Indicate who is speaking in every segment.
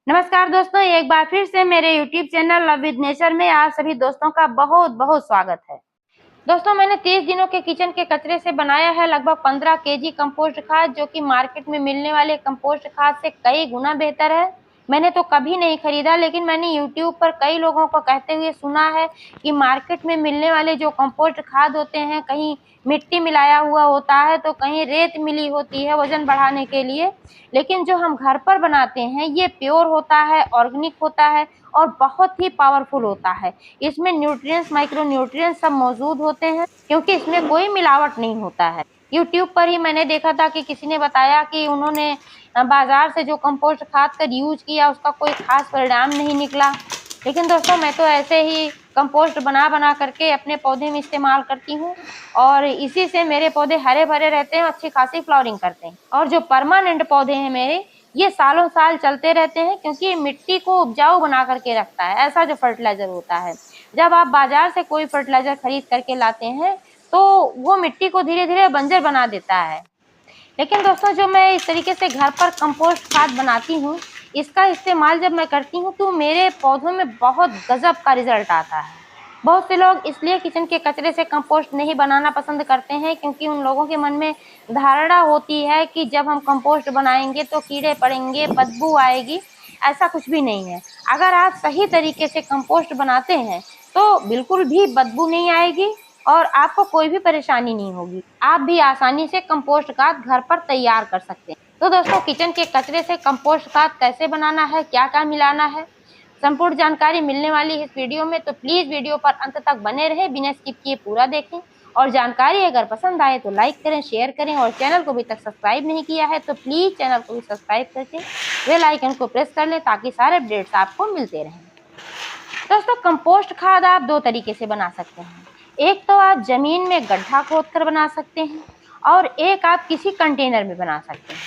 Speaker 1: नमस्कार दोस्तों, एक बार फिर से मेरे YouTube channel love with nature में आप सभी दोस्तों का बहुत बहुत स्वागत है। दोस्तों, मैंने 30 दिनों के किचन के कचरे से बनाया है लगभग 15 केजी कंपोस्ट खाद, जो कि मार्केट में मिलने वाले कंपोस्ट खाद से कई गुना बेहतर है। मैंने तो कभी नहीं खरीदा, लेकिन मैंने YouTube पर कई लोगों को कहते हुए सुना है कि मार्केट में मिलने वाले जो कंपोस्ट खाद होते हैं, कहीं मिट्टी मिलाया हुआ होता है तो कहीं रेत मिली होती है वजन बढ़ाने के लिए, लेकिन जो हम घर पर बनाते हैं ये प्योर होता है, ऑर्गेनिक होता है और बहुत ही पावरफुल होता है। इसमें न्यूट्रिएंट्स, माइक्रो न्यूट्रिएंट्स सब मौजूद होते हैं, क्योंकि इसमें कोई मिलावट नहीं होता है। यूट्यूब पर ही मैंने देखा था कि किसी ने बताया कि उन्होंने बाजार से जो कंपोस्ट खाद कर यूज किया उसका कोई खास परिणाम नहीं निकला। लेकिन दोस्तों, मैं तो ऐसे ही कंपोस्ट बना करके अपने पौधे में इस्तेमाल करती हूँ और इसी से मेरे पौधे हरे भरे रहते हैं, अच्छी खासी फ्लावरिंग करते हैं। और जो परमानेंट पौधे हैं मेरे, ये सालों साल चलते रहते हैं, क्योंकि ये मिट्टी को उपजाऊ बना करके रखता है। ऐसा जो फर्टिलाइजर होता है, जब आप बाजार से कोई फर्टिलाइजर खरीद करके लाते हैं तो वो मिट्टी को धीरे धीरे बंजर बना देता है। लेकिन दोस्तों, जो मैं इस तरीके से घर पर कंपोस्ट खाद बनाती हूँ, इसका इस्तेमाल जब मैं करती हूँ तो मेरे पौधों में बहुत गजब का रिजल्ट आता है। बहुत से लोग इसलिए किचन के कचरे से कंपोस्ट नहीं बनाना पसंद करते हैं, क्योंकि उन लोगों के मन में धारणा होती है कि जब हम कंपोस्ट बनाएंगे तो कीड़े पड़ेंगे, बदबू आएगी। ऐसा कुछ भी नहीं है। अगर आप सही तरीके से कंपोस्ट बनाते हैं तो बिल्कुल भी बदबू नहीं आएगी और आपको कोई भी परेशानी नहीं होगी। आप भी आसानी से कंपोस्ट खाद घर पर तैयार कर सकते हैं। तो दोस्तों, किचन के कचरे से कंपोस्ट खाद कैसे बनाना है, क्या क्या मिलाना है, संपूर्ण जानकारी मिलने वाली है इस वीडियो में। तो प्लीज वीडियो पर अंत तक बने रहे, बिना स्किप किए पूरा देखें। और जानकारी अगर पसंद आए तो लाइक करें, शेयर करें, और चैनल को अभी तक सब्सक्राइब नहीं किया है तो प्लीज चैनल को भी सब्सक्राइब करके बेल आइकन को प्रेस कर लें, ताकि सारे अपडेट्स आपको मिलते रहें। दोस्तों, कंपोस्ट खाद आप दो तरीके से बना सकते हैं। एक तो आप जमीन में गड्ढा खोद कर बना सकते हैं और एक आप किसी कंटेनर में बना सकते हैं।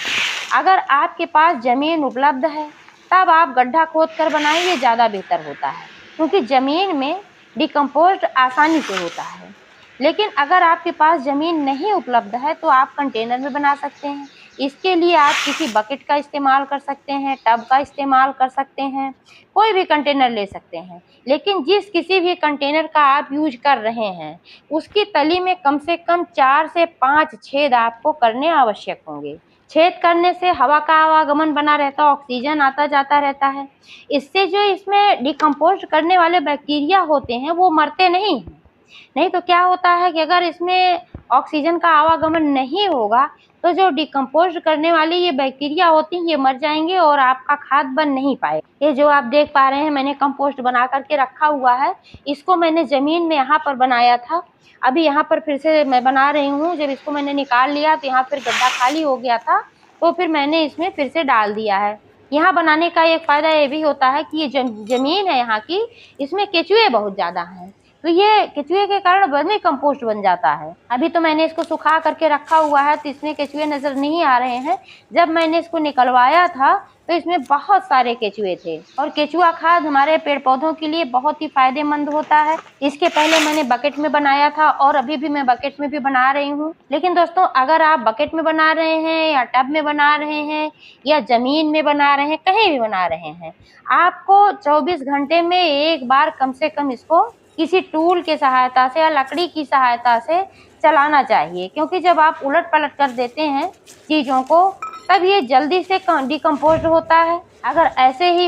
Speaker 1: अगर आपके पास जमीन उपलब्ध है तब आप गड्ढा खोद कर बनाएं, ये ज़्यादा बेहतर होता है, क्योंकि ज़मीन में डिकम्पोस्ट आसानी से होता है। लेकिन अगर आपके पास ज़मीन नहीं उपलब्ध है तो आप कंटेनर में बना सकते हैं। इसके लिए आप किसी बकेट का इस्तेमाल कर सकते हैं, टब का इस्तेमाल कर सकते हैं, कोई भी कंटेनर ले सकते हैं। लेकिन जिस किसी भी कंटेनर का आप यूज कर रहे हैं, उसकी तली में कम से कम 4 से 5 छेद आपको करने आवश्यक होंगे। छेद करने से हवा का आवागमन बना रहता है, ऑक्सीजन आता जाता रहता है। इससे जो इसमें डिकम्पोस्ट करने वाले बैक्टीरिया होते हैं वो मरते नहीं हैं। नहीं तो क्या होता है कि अगर इसमें ऑक्सीजन का आवागमन नहीं होगा तो जो डिकम्पोस्ट करने वाली ये बैक्टीरिया होती हैं ये मर जाएंगे और आपका खाद बन नहीं पाएगा। ये जो आप देख पा रहे हैं, मैंने कंपोस्ट बना करके रखा हुआ है। इसको मैंने ज़मीन में यहाँ पर बनाया था, अभी यहाँ पर फिर से मैं बना रही हूँ। जब इसको मैंने निकाल लिया तो यहाँ फिर गड्ढा खाली हो गया था, तो फिर मैंने इसमें फिर से डाल दिया है। यहाँ बनाने का एक फ़ायदा ये भी होता है कि ये ज़मीन है यहाँ की, इसमें केचुए बहुत ज़्यादा हैं, तो ये केचुए के कारण वर्मी कंपोस्ट बन जाता है। अभी तो मैंने इसको सुखा करके रखा हुआ है तो इसमें केचुए नजर नहीं आ रहे हैं। जब मैंने इसको निकलवाया था तो इसमें बहुत सारे केचुए थे, और केचुआ खाद हमारे पेड़ पौधों के लिए बहुत ही फायदेमंद होता है। इसके पहले मैंने बकेट में बनाया था और अभी भी मैं बकेट में भी बना रही हूँ। लेकिन दोस्तों, अगर आप बकेट में बना रहे हैं या टब में बना रहे हैं या जमीन में बना रहे हैं, कहीं भी बना रहे हैं, आपको 24 घंटे में एक बार कम से कम इसको किसी टूल के सहायता से या लकड़ी की सहायता से चलाना चाहिए। क्योंकि जब आप उलट पलट कर देते हैं चीज़ों को, तब ये जल्दी से डिकम्पोज होता है। अगर ऐसे ही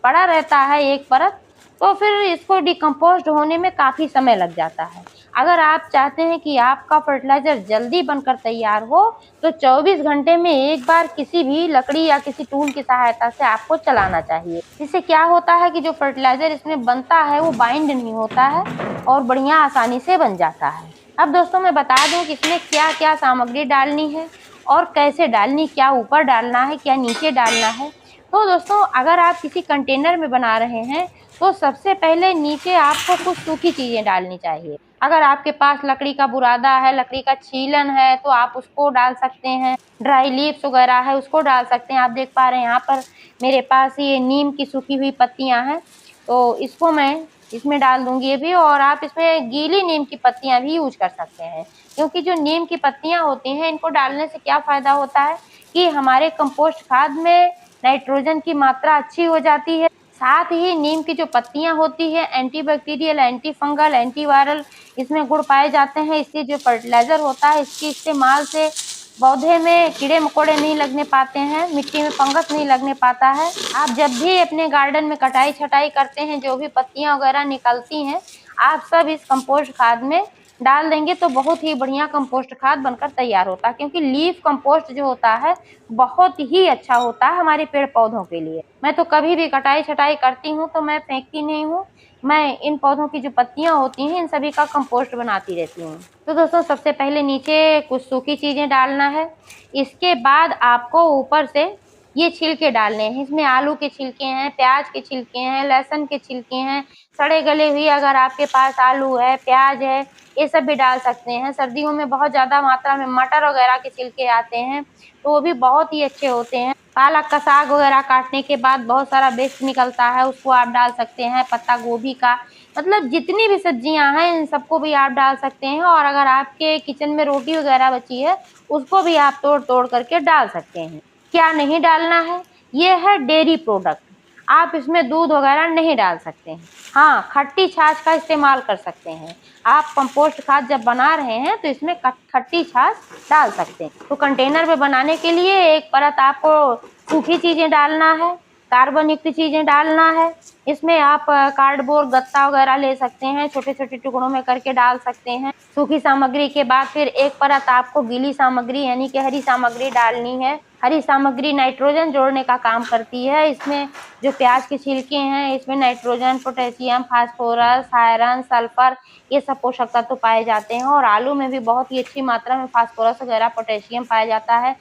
Speaker 1: पड़ा रहता है एक परत, तो फिर इसको डिकम्पोज होने में काफ़ी समय लग जाता है। अगर आप चाहते हैं कि आपका फर्टिलाइज़र जल्दी बनकर तैयार हो तो 24 घंटे में एक बार किसी भी लकड़ी या किसी टूल की सहायता से आपको चलाना चाहिए। इससे क्या होता है कि जो फर्टिलाइज़र इसमें बनता है वो बाइंड नहीं होता है और बढ़िया आसानी से बन जाता है। अब दोस्तों, मैं बता दूं कि इसमें क्या क्या सामग्री डालनी है और कैसे डालनी, क्या ऊपर डालना है, क्या नीचे डालना है। तो दोस्तों, अगर आप किसी कंटेनर में बना रहे हैं तो सबसे पहले नीचे आपको कुछ सूखी चीज़ें डालनी चाहिए। अगर आपके पास लकड़ी का बुरादा है, लकड़ी का छीलन है, तो आप उसको डाल सकते हैं। ड्राई लीव्स वगैरह है उसको डाल सकते हैं। आप देख पा रहे हैं यहाँ पर मेरे पास ये नीम की सूखी हुई पत्तियाँ हैं, तो इसको मैं इसमें डाल दूंगी ये भी। और आप इसमें गीली नीम की पत्तियाँ भी यूज कर सकते हैं, क्योंकि जो नीम की पत्तियाँ होती हैं इनको डालने से क्या फ़ायदा होता है कि हमारे कंपोस्ट खाद में नाइट्रोजन की मात्रा अच्छी हो जाती है। साथ ही नीम की जो पत्तियां होती है एंटीबैक्टीरियल, एंटी फंगल, एंटीवायरल इसमें गुण पाए जाते हैं। इससे जो फर्टिलाइजर होता है इसके इस्तेमाल से पौधे में कीड़े मकोड़े नहीं लगने पाते हैं, मिट्टी में फंगस नहीं लगने पाता है। आप जब भी अपने गार्डन में कटाई छटाई करते हैं, जो भी पत्तियां वगैरह निकलती हैं आप सब इस कंपोस्ट खाद में डाल देंगे तो बहुत ही बढ़िया कंपोस्ट खाद बनकर तैयार होता है। क्योंकि लीफ कंपोस्ट जो होता है बहुत ही अच्छा होता है हमारे पेड़ पौधों के लिए। मैं तो कभी भी कटाई छटाई करती हूँ तो मैं फेंकती नहीं हूँ, मैं इन पौधों की जो पत्तियां होती हैं इन सभी का कंपोस्ट बनाती रहती हूँ। तो दोस्तों सबसे पहले नीचे कुछ सूखी चीजें डालना है। इसके बाद आपको ऊपर से ये छिलके डालने हैं। इसमें आलू के छिलके हैं, प्याज के छिलके हैं, लहसुन के छिलके हैं, सड़े गले हुए अगर आपके पास आलू है, प्याज है, ये सब भी डाल सकते हैं। सर्दियों में बहुत ज़्यादा मात्रा में मटर वगैरह के छिलके आते हैं तो वो भी बहुत ही अच्छे होते हैं। पालक का साग वगैरह काटने के बाद बहुत सारा वेस्ट निकलता है, उसको आप डाल सकते हैं। पत्ता गोभी का, मतलब जितनी भी सब्जियां हैं इन सबको भी आप डाल सकते हैं। और अगर आपके किचन में रोटी वगैरह बची है उसको भी आप तोड़ तोड़ करके डाल सकते हैं। क्या नहीं डालना है, ये है डेयरी प्रोडक्ट। आप इसमें दूध वगैरह नहीं डाल सकते हैं। हाँ, खट्टी छाछ का इस्तेमाल कर सकते हैं। आप कंपोस्ट खाद जब बना रहे हैं तो इसमें खट्टी छाछ डाल सकते हैं। तो कंटेनर में बनाने के लिए एक परत आपको सूखी चीजें डालना है, कार्बन युक्त चीजें डालना है। इसमें आप कार्डबोर्ड गत्ता वगैरह ले सकते हैं, छोटे छोटे टुकड़ों में करके डाल सकते हैं। सूखी सामग्री के बाद फिर एक परत आपको गीली सामग्री यानी कि हरी सामग्री डालनी है। हरी सामग्री नाइट्रोजन जोड़ने का काम करती है। इसमें जो प्याज के छिलके हैं इसमें nitrogen, potassium, phosphorus, iron, sulphur ये सब पोषक तत्व पाए जाते हैं। और आलू में भी बहुत ही अच्छी मात्रा में फास्फोरस वगैरह, पोटेशियम पाया जाता है।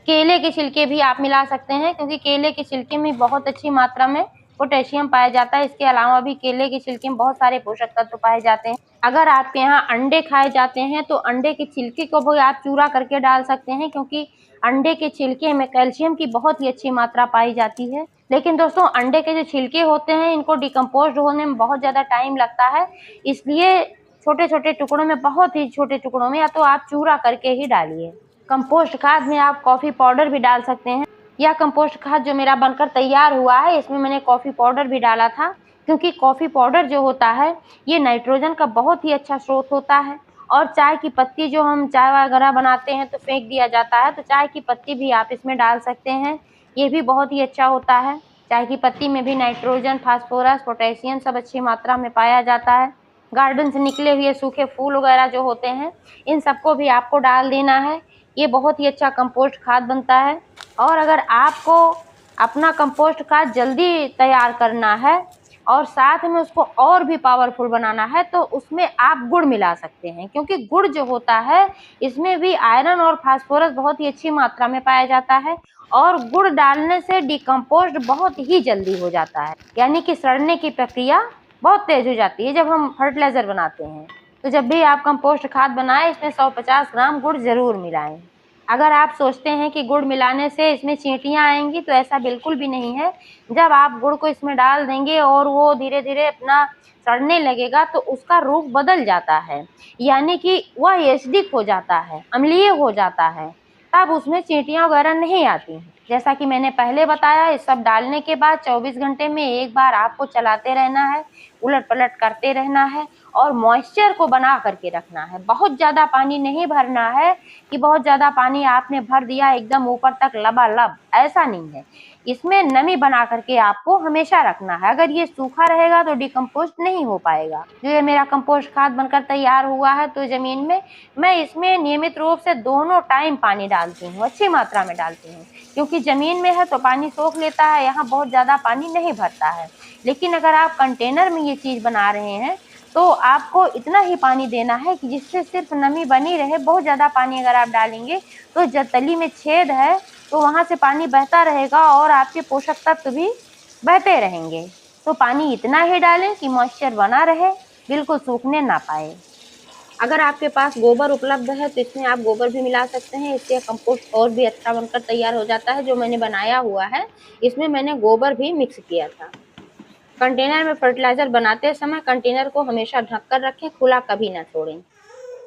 Speaker 1: केले के छिलके भी आप मिला सकते हैं क्योंकि केले के छिलके में बहुत अच्छी मात्रा में पोटेशियम पाया जाता है। इसके अलावा भी केले के छिलके में बहुत सारे पोषक तत्व पाए जाते हैं। अगर आपके यहाँ अंडे खाए जाते हैं तो अंडे के छिलके को भी आप चूरा करके डाल सकते हैं क्योंकि अंडे के छिलके में कैल्शियम की बहुत ही अच्छी मात्रा पाई जाती है। लेकिन दोस्तों अंडे के जो छिलके होते हैं इनको डिकम्पोज होने में बहुत ज़्यादा टाइम लगता है, इसलिए छोटे छोटे टुकड़ों में, बहुत ही छोटे टुकड़ों में या तो आप चूरा करके ही डालिए। कंपोस्ट खाद में आप कॉफ़ी पाउडर भी डाल सकते हैं। यह कंपोस्ट खाद जो मेरा बनकर तैयार हुआ है इसमें मैंने कॉफ़ी पाउडर भी डाला था क्योंकि कॉफ़ी पाउडर जो होता है ये नाइट्रोजन का बहुत ही अच्छा स्रोत होता है। और चाय की पत्ती जो हम चाय वगैरह बनाते हैं तो फेंक दिया जाता है, तो चाय की पत्ती भी आप इसमें डाल सकते हैं, ये भी बहुत ही अच्छा होता है। चाय की पत्ती में भी नाइट्रोजन, फास्फोरस, पोटेशियम सब अच्छी मात्रा में पाया जाता है। गार्डन से निकले हुए सूखे फूल वगैरह जो होते हैं इन सबको भी आपको डाल देना है। ये बहुत ही अच्छा कंपोस्ट खाद बनता है। और अगर आपको अपना कंपोस्ट खाद जल्दी तैयार करना है और साथ में उसको और भी पावरफुल बनाना है तो उसमें आप गुड़ मिला सकते हैं क्योंकि गुड़ जो होता है इसमें भी आयरन और फास्फोरस बहुत ही अच्छी मात्रा में पाया जाता है। और गुड़ डालने से डिकम्पोस्ट बहुत ही जल्दी हो जाता है, यानी कि सड़ने की प्रक्रिया बहुत तेज हो जाती है जब हम फर्टिलाइजर बनाते हैं। तो जब भी आप कंपोस्ट खाद बनाएं इसमें 150 ग्राम गुड़ जरूर मिलाएं। अगर आप सोचते हैं कि गुड़ मिलाने से इसमें चींटियां आएंगी तो ऐसा बिल्कुल भी नहीं है। जब आप गुड़ को इसमें डाल देंगे और वो धीरे धीरे अपना सड़ने लगेगा तो उसका रूप बदल जाता है, यानी कि वह एसिडिक हो जाता है, अम्लीय हो जाता है, तब उसमें चींटियां वगैरह नहीं आती हैं। जैसा कि मैंने पहले बताया, इस सब डालने के बाद 24 घंटे में एक बार आपको चलाते रहना है, उलट पलट करते रहना है और मॉइस्चर को बना करके रखना है। बहुत ज़्यादा पानी नहीं भरना है कि बहुत ज़्यादा पानी आपने भर दिया एकदम ऊपर तक लबालब, ऐसा नहीं है। इसमें नमी बना करके आपको हमेशा रखना है। अगर ये सूखा रहेगा तो डिकम्पोस्ट नहीं हो पाएगा। जो ये मेरा कंपोस्ट खाद बनकर तैयार हुआ है तो ज़मीन में मैं इसमें नियमित रूप से दोनों टाइम पानी डालती हूँ, अच्छी मात्रा में डालती हूँ क्योंकि ज़मीन में है तो पानी सोख लेता है, यहाँ बहुत ज़्यादा पानी नहीं भरता है। लेकिन अगर आप कंटेनर में ये चीज़ बना रहे हैं तो आपको इतना ही पानी देना है कि जिससे सिर्फ नमी बनी रहे। बहुत ज़्यादा पानी अगर आप डालेंगे तो जब तली में छेद है तो वहाँ से पानी बहता रहेगा और आपके पोषक तत्व भी बहते रहेंगे। तो पानी इतना ही डालें कि मॉइस्चर बना रहे, बिल्कुल सूखने ना पाए। अगर आपके पास गोबर उपलब्ध है तो इसमें आप गोबर भी मिला सकते हैं, इससे कंपोस्ट और भी अच्छा बनकर तैयार हो जाता है। जो मैंने बनाया हुआ है इसमें मैंने गोबर भी मिक्स किया था। कंटेनर में फर्टिलाइजर बनाते समय कंटेनर को हमेशा ढक कर रखें, खुला कभी ना छोड़ें।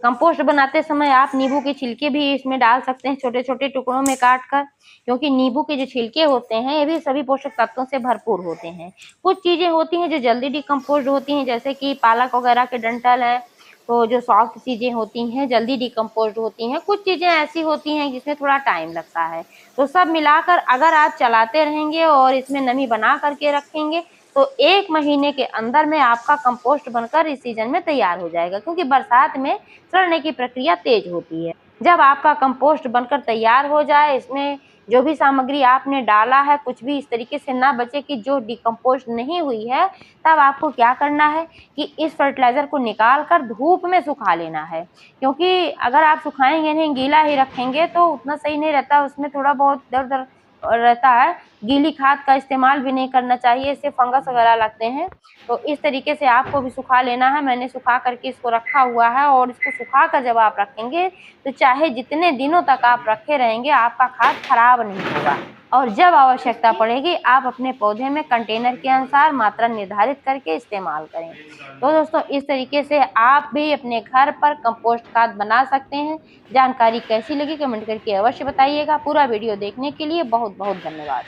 Speaker 1: कंपोस्ट बनाते समय आप नींबू के छिलके भी इसमें डाल सकते हैं, छोटे छोटे टुकड़ों में काट कर, क्योंकि नींबू के जो छिलके होते हैं ये भी सभी पोषक तत्वों से भरपूर होते हैं। कुछ चीजें होती हैं जो जल्दी डिकम्पोज होती हैं, जैसे कि पालक वगैरह के डंठल है, तो जो सॉफ्ट चीजें होती हैं जल्दी डिकम्पोज होती हैं। कुछ चीजें ऐसी होती हैं जिसमें थोड़ा टाइम लगता है। तो सब मिलाकर अगर आप चलाते रहेंगे और इसमें नमी बना करके रखेंगे तो 1 महीने के अंदर में आपका कंपोस्ट बनकर इस सीजन में तैयार हो जाएगा, क्योंकि बरसात में सड़ने की प्रक्रिया तेज होती है। जब आपका कंपोस्ट बनकर तैयार हो जाए, इसमें जो भी सामग्री आपने डाला है कुछ भी इस तरीके से ना बचे कि जो डिकम्पोस्ट नहीं हुई है, तब आपको क्या करना है कि इस फर्टिलाइजर को निकाल कर धूप में सुखा लेना है। क्योंकि अगर आप सुखाएंगे नहीं, गीला ही रखेंगे तो उतना सही नहीं रहता, उसमें थोड़ा बहुत दर रहता है। गीली खाद का इस्तेमाल भी नहीं करना चाहिए, इससे फंगस वगैरह लगते हैं। तो इस तरीके से आपको भी सुखा लेना है। मैंने सुखा करके इसको रखा हुआ है, और इसको सुखा कर जब आप रखेंगे तो चाहे जितने दिनों तक आप रखे रहेंगे आपका खाद खराब नहीं होगा। और जब आवश्यकता पड़ेगी आप अपने पौधे में कंटेनर के अनुसार मात्रा निर्धारित करके इस्तेमाल करें। तो दोस्तों इस तरीके से आप भी अपने घर पर कंपोस्ट खाद बना सकते हैं। जानकारी कैसी लगी कमेंट करके अवश्य बताइएगा। पूरा वीडियो देखने के लिए बहुत बहुत धन्यवाद।